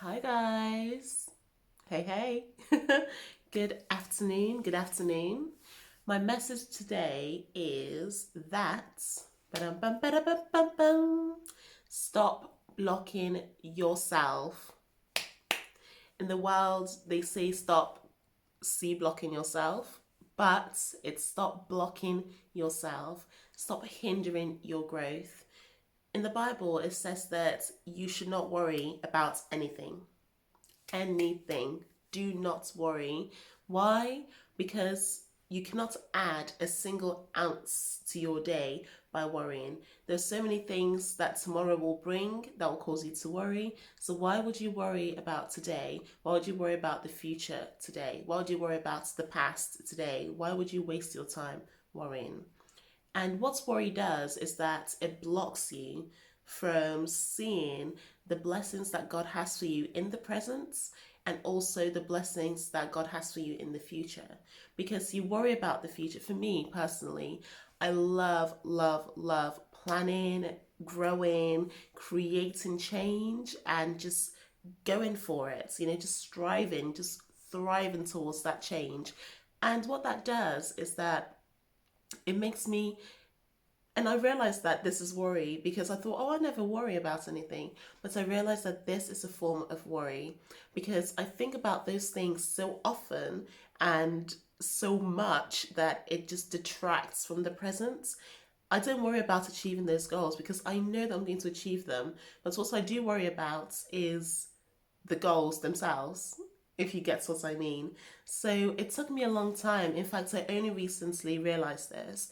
Hi guys. Hey. Good afternoon. Good afternoon. My message today is that ba-dum, bum, bum, bum. Stop blocking yourself. In the world, they say stop blocking yourself, but it's stop blocking yourself. Stop hindering your growth. In the Bible, it says that you should not worry about anything. Anything. Do not worry. Why? Because you cannot add a single ounce to your day by worrying. There's so many things that tomorrow will bring that will cause you to worry. So why would you worry about today? Why would you worry about the future today? Why would you worry about the past today? Why would you waste your time worrying? And what worry does is that it blocks you from seeing the blessings that God has for you in the present and also the blessings that God has for you in the future. Because you worry about the future. For me personally, I love planning, growing, creating change, and just going for it, just striving, just thriving towards that change. And what that does is that it makes me, and I realized that this is worry because I thought, oh, I never worry about anything. But I realized that this is a form of worry because I think about those things so often and so much that it just detracts from the present. I don't worry about achieving those goals because I know that I'm going to achieve them. But what I do worry about is the goals themselves, if you get what I mean. So it took me a long time. In fact, I only recently realized this,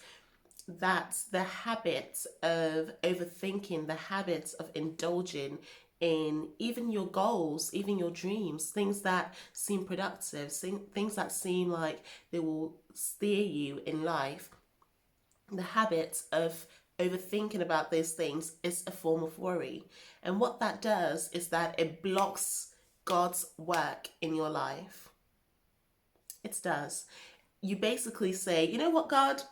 that the habit of overthinking, the habit of indulging in even your goals, even your dreams, things that seem productive, things that seem like they will steer you in life, the habit of overthinking about those things is a form of worry. And what that does is that it blocks God's work in your life. It does. You basically say, you know what, God,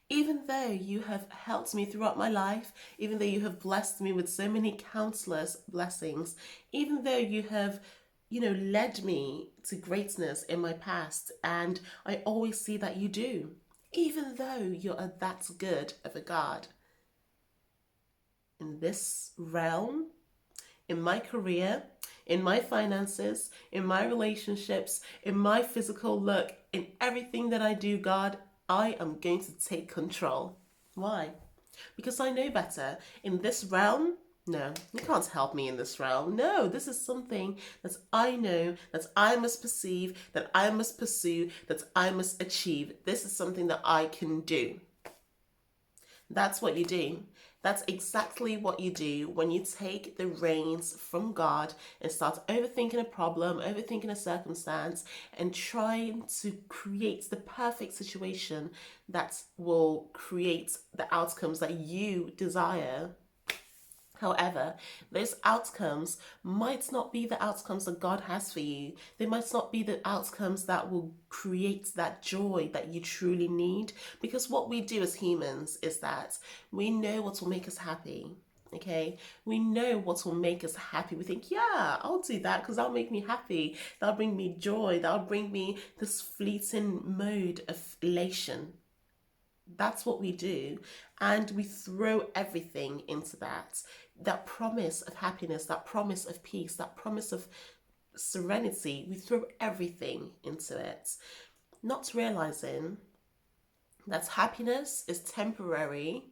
even though you have helped me throughout my life, even though you have blessed me with so many countless blessings, even though you have, led me to greatness in my past, and I always see that you do, even though you're that good of a God, in this realm, in my career, in my finances, in my relationships, in my physical look, in everything that I do, God, I am going to take control. Why? Because I know better. In this realm, no, you can't help me in this realm. No, this is something that I know, that I must perceive, that I must pursue, that I must achieve. This is something that I can do. That's what you do. That's exactly what you do when you take the reins from God and start overthinking a problem, overthinking a circumstance, and trying to create the perfect situation that will create the outcomes that you desire. However, those outcomes might not be the outcomes that God has for you. They might not be the outcomes that will create that joy that you truly need. Because what we do as humans is that we know what will make us happy. Okay, we know what will make us happy. We think, yeah, I'll do that because that'll make me happy. That'll bring me joy. That'll bring me this fleeting mode of elation. That's what we do. And we throw everything into that. That promise of happiness, that promise of peace, that promise of serenity. We throw everything into it. Not realizing that happiness is temporary.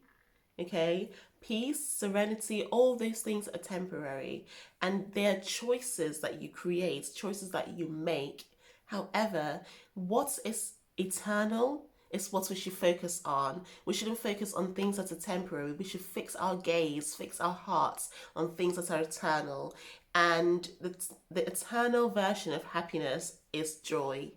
Okay? Peace, serenity, all those things are temporary. And they're choices that you create, choices that you make. However, what is eternal is what we should focus on. We shouldn't focus on things that are temporary. We should fix our gaze, fix our hearts on things that are eternal. And the eternal version of happiness is joy.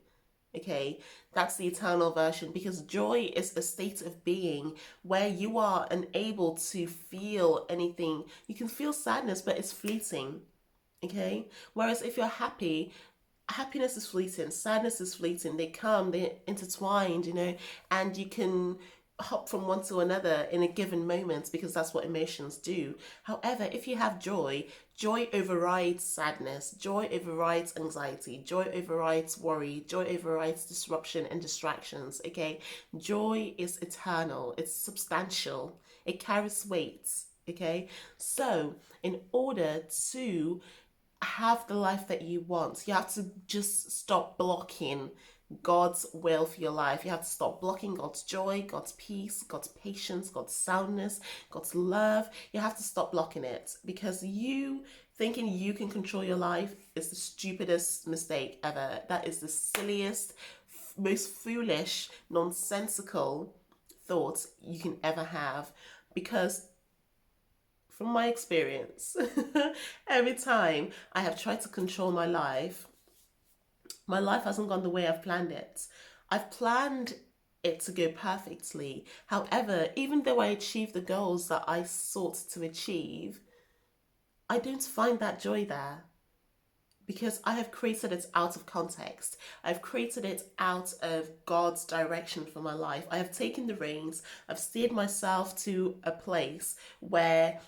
Okay, that's the eternal version, because joy is a state of being where you are unable to feel anything. You can feel sadness, but it's fleeting. Okay, whereas if you're happy, happiness is fleeting, sadness is fleeting. They come, they're intertwined, and you can hop from one to another in a given moment because that's what emotions do. However, if you have joy, joy overrides sadness, joy overrides anxiety, joy overrides worry, joy overrides disruption and distractions. Okay, joy is eternal, it's substantial, it carries weight. Okay, so in order to have the life that you want, you have to just stop blocking God's will for your life. You have to stop blocking God's joy, God's peace, God's patience, God's soundness, God's love. You have to stop blocking it, because you thinking you can control your life is the stupidest mistake ever. That is the silliest, most foolish, nonsensical thought you can ever have, because from my experience, every time I have tried to control my life hasn't gone the way I've planned it. I've planned it to go perfectly. However, even though I achieve the goals that I sought to achieve, I don't find that joy there, because I have created it out of context. I've created it out of God's direction for my life. I have taken the reins. I've steered myself to a place where,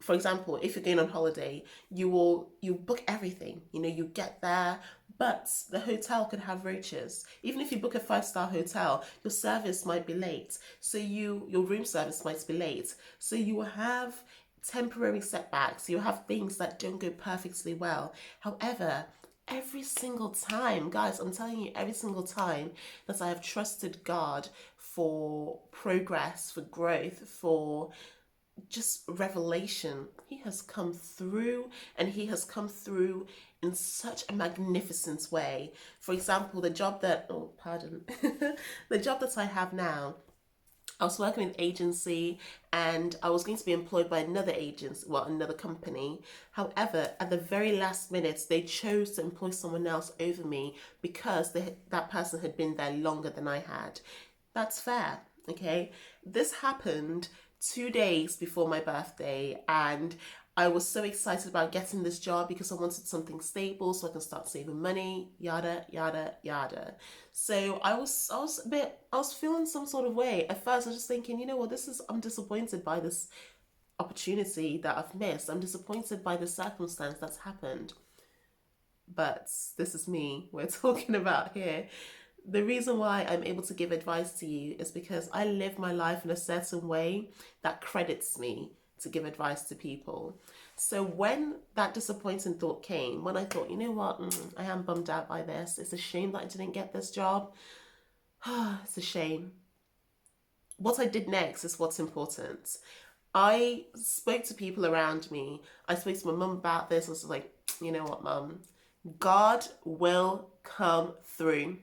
for example, if you're going on holiday, you book everything. You get there, but the hotel could have roaches. Even if you book a 5-star hotel, your service might be late. So your room service might be late. So you will have temporary setbacks. You have things that don't go perfectly well. However, every single time, guys, I'm telling you, every single time that I have trusted God for progress, for growth, for just revelation, he has come through, and he has come through in such a magnificent way. For example, the job that the job that I have now, I was working with an agency, and I was going to be employed by another agency, well, another company. However, at the very last minute, they chose to employ someone else over me because that person had been there longer than I had. That's fair, okay? This happened 2 days before my birthday, and I was so excited about getting this job because I wanted something stable so I can start saving money, yada yada yada. So I was feeling some sort of way. At first I was just thinking, you know what, I'm disappointed by this opportunity that I've missed. I'm disappointed by the circumstance that's happened. But this is me we're talking about here. The reason why I'm able to give advice to you is because I live my life in a certain way that credits me to give advice to people. So when that disappointing thought came, when I thought, you know what, I am bummed out by this. It's a shame that I didn't get this job. It's a shame. What I did next is what's important. I spoke to people around me. I spoke to my mum about this. I was like, you know what, mum, God will come through.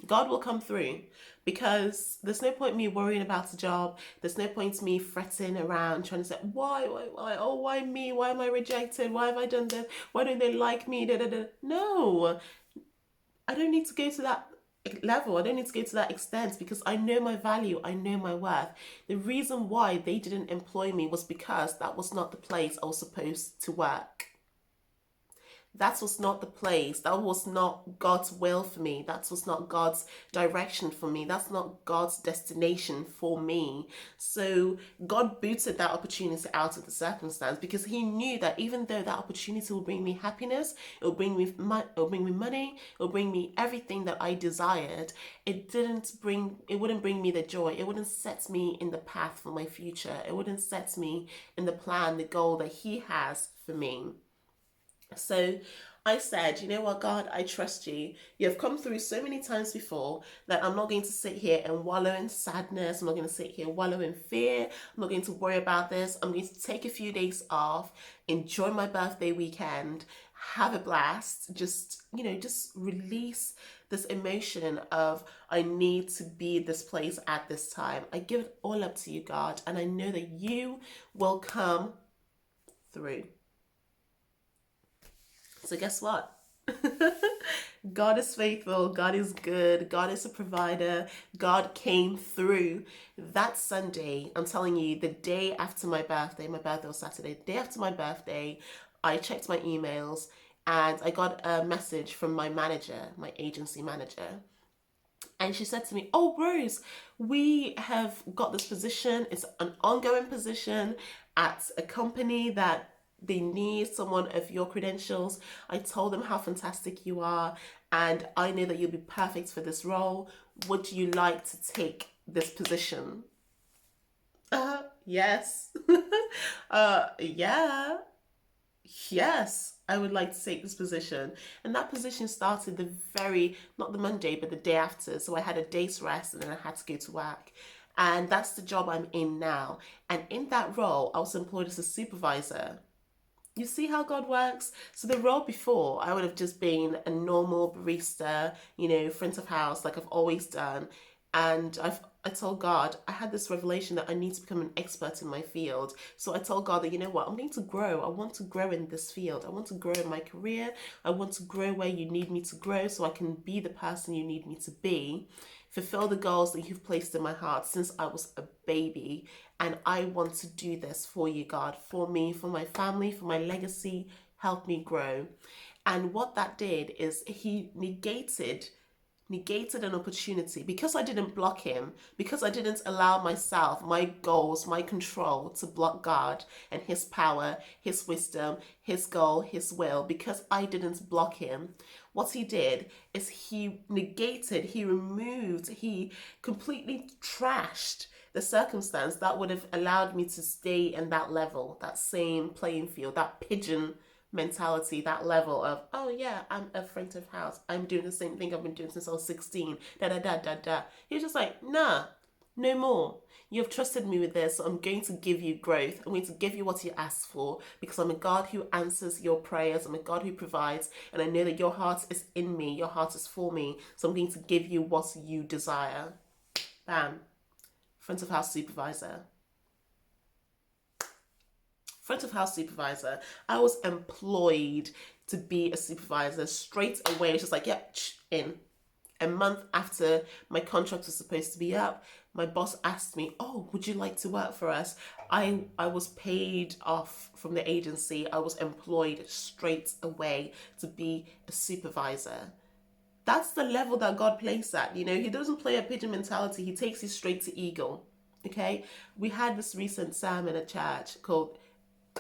God will come through, because there's no point me worrying about the job. There's no point me fretting around trying to say, why, oh, why me? Why am I rejected? Why have I done this? Why don't they like me? Da, da, da. No, I don't need to go to that level. I don't need to go to that extent, because I know my value. I know my worth. The reason why they didn't employ me was because that was not the place I was supposed to work. That was not the place. That was not God's will for me. That was not God's direction for me. That's not God's destination for me. So God booted that opportunity out of the circumstance, because he knew that even though that opportunity will bring me happiness, it will bring me money, it will bring me everything that I desired, it wouldn't bring me the joy. It wouldn't set me in the path for my future. It wouldn't set me in the plan, the goal that he has for me. So I said, you know what, God, I trust you. You have come through so many times before that I'm not going to sit here and wallow in sadness. I'm not going to sit here and wallow in fear. I'm not going to worry about this. I'm going to take a few days off, enjoy my birthday weekend, have a blast, just release this emotion of I need to be this place at this time. I give it all up to you, God, and I know that you will come through. So guess what? God is faithful. God is good. God is a provider. God came through. That Sunday, I'm telling you, the day after my birthday was Saturday, the day after my birthday, I checked my emails and I got a message from my manager, my agency manager. And she said to me, "Oh, Rose, we have got this position. It's an ongoing position at a company that they need someone of your credentials. I told them how fantastic you are, and I know that you'll be perfect for this role. Would you like to take this position?" Yes. Yeah. Yes, I would like to take this position. And that position started the not the Monday, but the day after. So I had a day's rest and then I had to go to work. And that's the job I'm in now. And in that role, I was employed as a supervisor. You see how God works? So the role before, I would have just been a normal barista, front of house, like I've always done. And I told God, I had this revelation that I need to become an expert in my field. So I told God that, you know what, I'm going to grow. I want to grow in this field. I want to grow in my career. I want to grow where you need me to grow so I can be the person you need me to be. Fulfill the goals that you've placed in my heart since I was a baby. And I want to do this for you, God, for me, for my family, for my legacy. Help me grow. And what that did is he negated an opportunity because I didn't block him, because I didn't allow myself, my goals, my control to block God and his power, his wisdom, his goal, his will, because I didn't block him. What he did is he negated, he removed, he completely trashed the circumstance that would have allowed me to stay in that level, that same playing field, that pigeon mentality, that level of, oh yeah, I'm a front of house, I'm doing the same thing I've been doing since I was 16, da da da da da. He's just like, nah, no more. You've trusted me with this, so I'm going to give you growth. I'm going to give you what you asked for because I'm a God who answers your prayers. I'm a God who provides, and I know that your heart is in me, your heart is for me, so I'm going to give you what you desire. Bam. Front of house supervisor. Front of house supervisor. I was employed to be a supervisor straight away. It's just like, yeah, in. A month after my contract was supposed to be up, my boss asked me, "Oh, would you like to work for us?" I was paid off from the agency. I was employed straight away to be a supervisor. That's the level that God plays at. He doesn't play a pigeon mentality. He takes you straight to eagle. Okay? We had this recent sermon at church called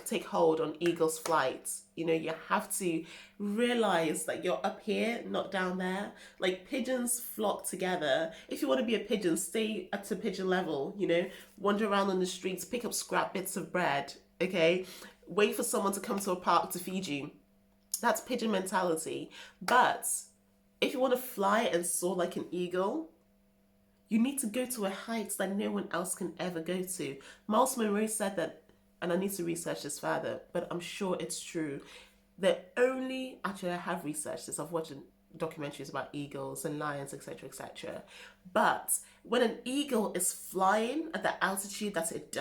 Take Hold on Eagle's Flight. You have to realize that you're up here, not down there. Like pigeons flock together. If you want to be a pigeon, stay at a pigeon level, wander around on the streets, pick up scrap bits of bread, okay? Wait for someone to come to a park to feed you. That's pigeon mentality. But if you want to fly and soar like an eagle, you need to go to a height that no one else can ever go to. Miles Monroe said that, and I need to research this further, but I'm sure it's true. Actually, I have researched this. I've watched documentaries about eagles and lions, etc., etc. But when an eagle is flying at the altitude that it